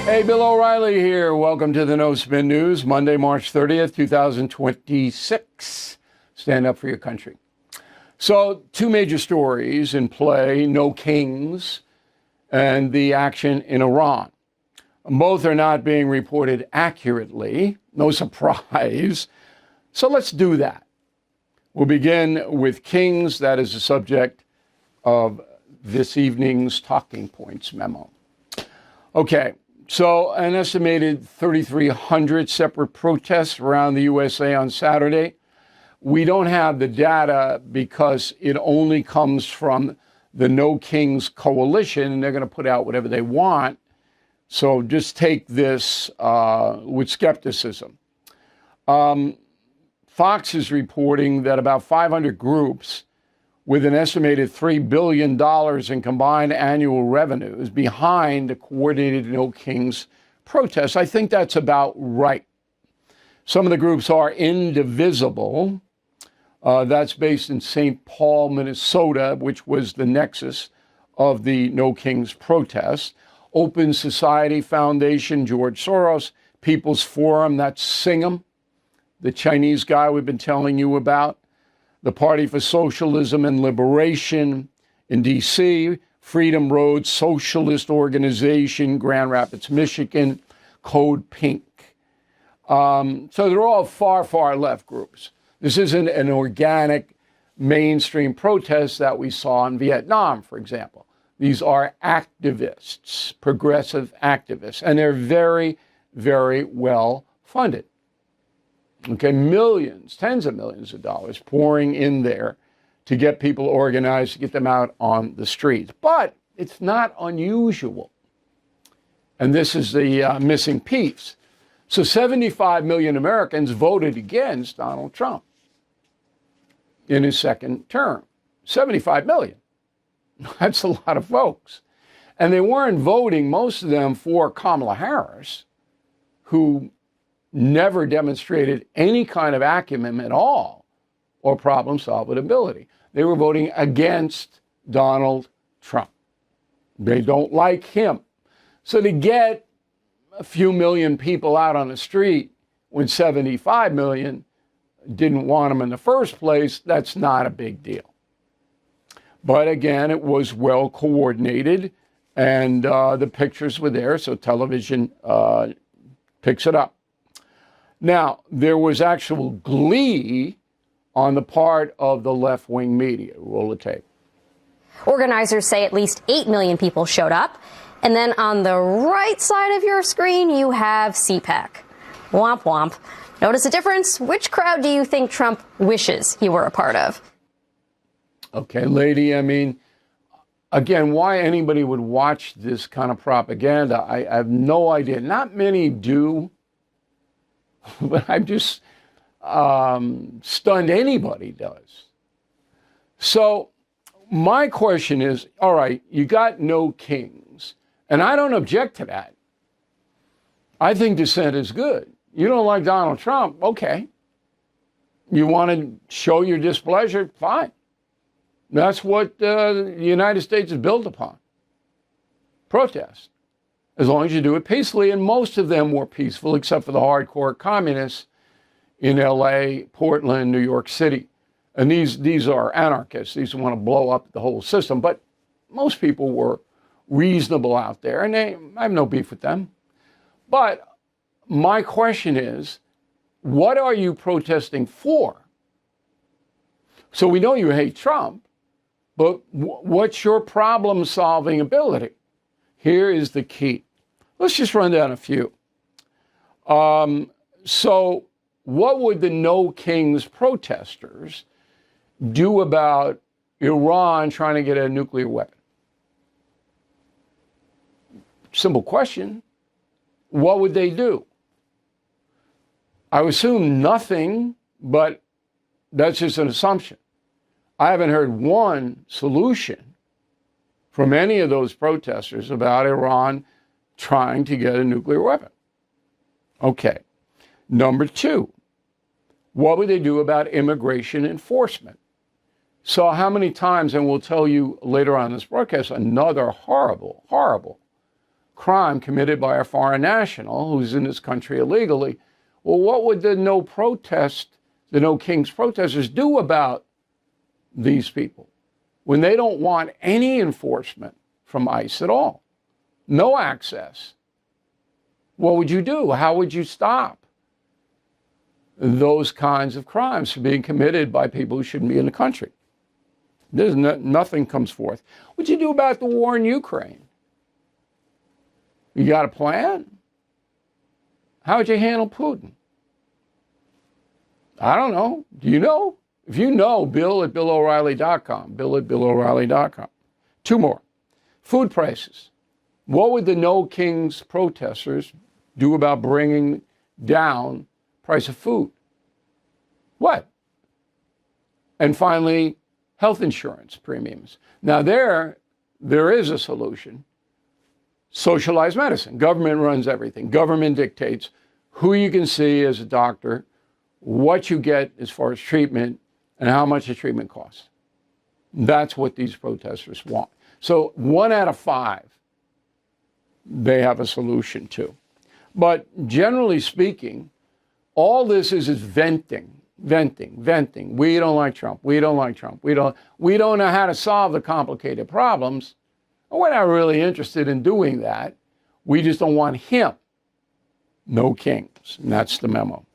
Hey, Bill O'Reilly here. Welcome to the No Spin News, Monday, March 30th, 2026. Stand up for your country. So, two major stories in play, no kings and the action in Iran. Both are not being reported accurately. No surprise. So let's do that. We'll begin with kings. That is the subject of this evening's Talking Points memo. Okay. So an estimated 3,300 separate protests around the USA on Saturday. We don't have the data because it only comes from the No Kings Coalition, and they're going to put out whatever they want. So just take this with skepticism. Fox is reporting that about 500 groups with an estimated $3 billion in combined annual revenues behind the coordinated No Kings protests. I think that's about right. Some of the groups are Indivisible. That's based in St. Paul, Minnesota, which was the nexus of the No Kings protests. Open Society Foundation, George Soros. People's Forum, that's Singham, the Chinese guy we've been telling you about. The Party for Socialism and Liberation in D.C., Freedom Road Socialist Organization, Grand Rapids, Michigan, Code Pink. So they're all far, far left groups. This isn't an organic mainstream protest that we saw in Vietnam, for example. These are activists, progressive activists, and they're very, very well funded. Okay, millions, tens of millions of dollars pouring in there to get people organized, to get them out on the streets. But it's not unusual. And this is the missing piece. So 75 million Americans voted against Donald Trump in his second term. 75 million. That's a lot of folks. And they weren't voting, most of them, for Kamala Harris, who never demonstrated any kind of acumen at all or problem-solving ability. They were voting against Donald Trump. They don't like him. So to get a few million people out on the street when 75 million didn't want him in the first place, that's not a big deal. But again, it was well coordinated, and the pictures were there, so television picks it up. Now, there was actual glee on the part of the left-wing media. Roll the tape. Organizers say at least 8 million people showed up. And then on the right side of your screen, you have CPAC. Womp womp. Notice a difference? Which crowd do you think Trump wishes he were a part of? Okay, lady, I mean, again, why anybody would watch this kind of propaganda, I have no idea. Not many do. But I'm just stunned anybody does. So my question is, all right, you got no kings, and I don't object to that. I think dissent is good. You don't like Donald Trump, okay. You want to show your displeasure, fine. That's what the United States is built upon. Protest. As long as you do it peacefully, and most of them were peaceful, except for the hardcore communists in LA, Portland, New York City. And these are anarchists. These want to blow up the whole system. But most people were reasonable out there, and I have no beef with them. But my question is, what are you protesting for? So we know you hate Trump, but what's your problem-solving ability? Here is the key. Let's just run down a few. So what would the No Kings protesters do about Iran trying to get a nuclear weapon? Simple question. What would they do? I would assume nothing, but that's just an assumption. I haven't heard one solution from any of those protesters about Iran trying to get a nuclear weapon. Okay. Number two, what would they do about immigration enforcement? So how many times, and we'll tell you later on in this broadcast, another horrible, horrible crime committed by a foreign national who's in this country illegally. Well, what would the No Kings protesters do about these people when they don't want any enforcement from ICE at all? No access. What would you do? How would you stop those kinds of crimes from being committed by people who shouldn't be in the country? Nothing comes forth. What'd you do about the war in Ukraine? You got a plan? How would you handle Putin? I don't know. Do you know? If you know, Bill at BillO'Reilly.com. Bill at BillO'Reilly.com. Two more. Food prices. What would the No Kings protesters do about bringing down price of food? What? And finally, health insurance premiums. Now there is a solution. Socialized medicine. Government runs everything. Government dictates who you can see as a doctor, what you get as far as treatment, and how much the treatment costs. That's what these protesters want. So 1 out of 5, they have a solution to. But generally speaking, all this is venting. We don't like Trump. We don't like Trump. We don't know how to solve the complicated problems. We're not really interested in doing that. We just don't want him. No kings. And that's the memo.